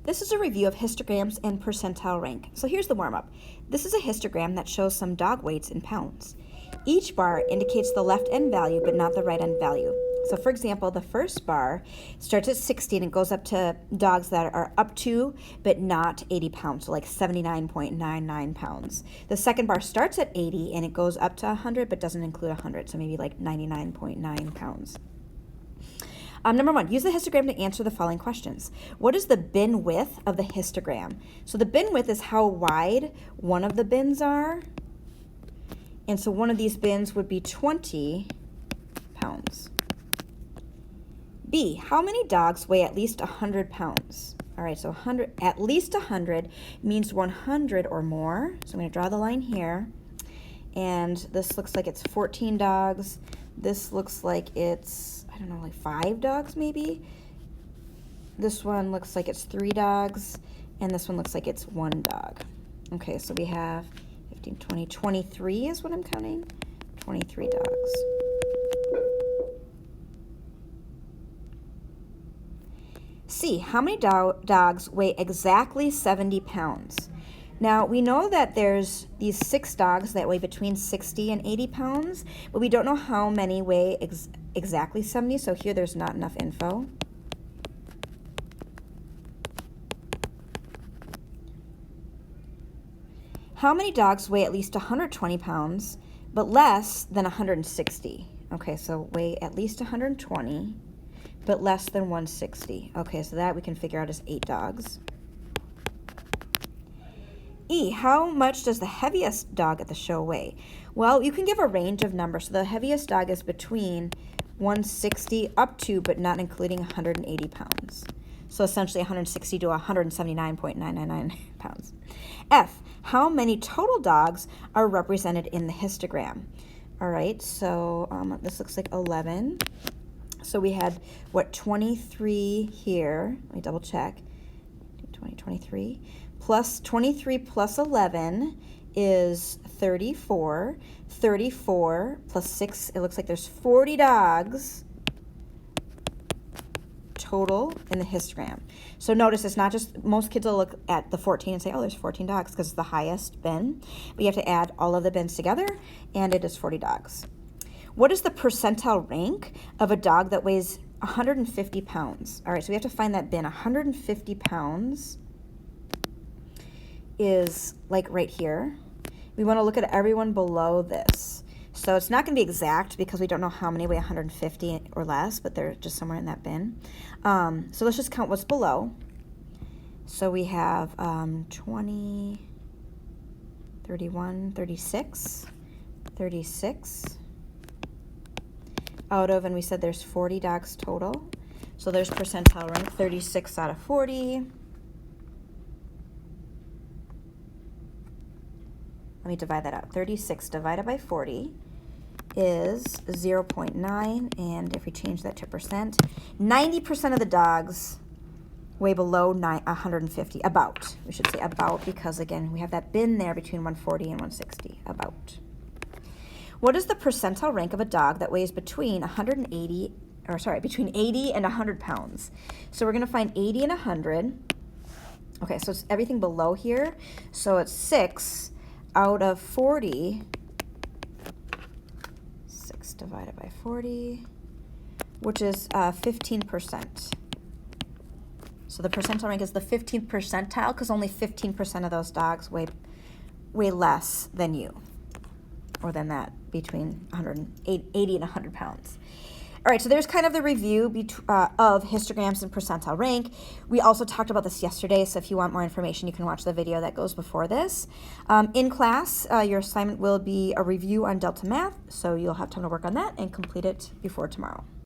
This is a review of histograms and percentile rank. So here's the warm-up. This is a histogram that shows some dog weights in pounds. Each bar indicates the left end value but not the right end value. So for example, the first bar starts at 60 and it goes up to dogs that are up to but not 80 pounds, so like 79.99 pounds. The second bar starts at 80 and it goes up to 100 but doesn't include 100, so maybe like 99.9 pounds. Number 1, use the histogram to answer the following questions. What is the bin width of the histogram? So the bin width is how wide one of the bins are. And so one of these bins would be 20 pounds. B, how many dogs weigh at least 100 pounds? All right, so 100, at least 100 means 100 or more. So I'm going to draw the line here. And this looks like it's 14 dogs. This looks like it's, I don't know, like 5 dogs maybe. This one looks like it's 3 dogs. And this one looks like it's 1 dog. Okay, so we have 15, 20, 23 is what I'm counting. 23 dogs. C, how many dogs weigh exactly 70 pounds? Now, we know that there's these 6 dogs that weigh between 60 and 80 pounds, but we don't know how many weigh exactly 70, so here there's not enough info. How many dogs weigh at least 120 pounds, but less than 160? Okay, so weigh at least 120, but less than 160. Okay, so that we can figure out as 8 dogs. E, how much does the heaviest dog at the show weigh? Well, you can give a range of numbers. So the heaviest dog is between 160 up to, but not including 180 pounds. So essentially 160 to 179.999 pounds. F, how many total dogs are represented in the histogram? All right, so this looks like 11. So we had, what, 23 here. Let me double check. 23. Plus 23 plus 11 is 34. 34 plus 6, it looks like there's 40 dogs total in the histogram. So notice it's not just, most kids will look at the 14 and say, oh, there's 14 dogs because it's the highest bin. But you have to add all of the bins together, and it is 40 dogs. What is the percentile rank of a dog that weighs 150 pounds? All right, so we have to find that bin. 150 pounds is like right here. We want to look at everyone below this. So it's not going to be exact because we don't know how many weigh 150 or less, but they're just somewhere in that bin. So let's just count what's below. So we have 20, 31, 36, 36 out of, and we said there's 40 dogs total. So there's percentile rank, 36 out of 40. Let me divide that out. 36 divided by 40 is 0.9, and if we change that to percent, 90% of the dogs weigh below 150, about. We should say about because, again, we have that bin there between 140 and 160, about. What is the percentile rank of a dog that weighs between 80 and 100 pounds? So we're going to find 80 and 100. Okay, so it's everything below here. So it's 6 out of 40, 6 divided by 40, which is 15%. So the percentile rank is the 15th percentile because only 15% of those dogs weigh less than you, or than that, between 80 and 100 pounds. All right, so there's kind of the review of histograms and percentile rank. We also talked about this yesterday, so if you want more information, you can watch the video that goes before this. In class, your assignment will be a review on Delta Math, so you'll have time to work on that and complete it before tomorrow.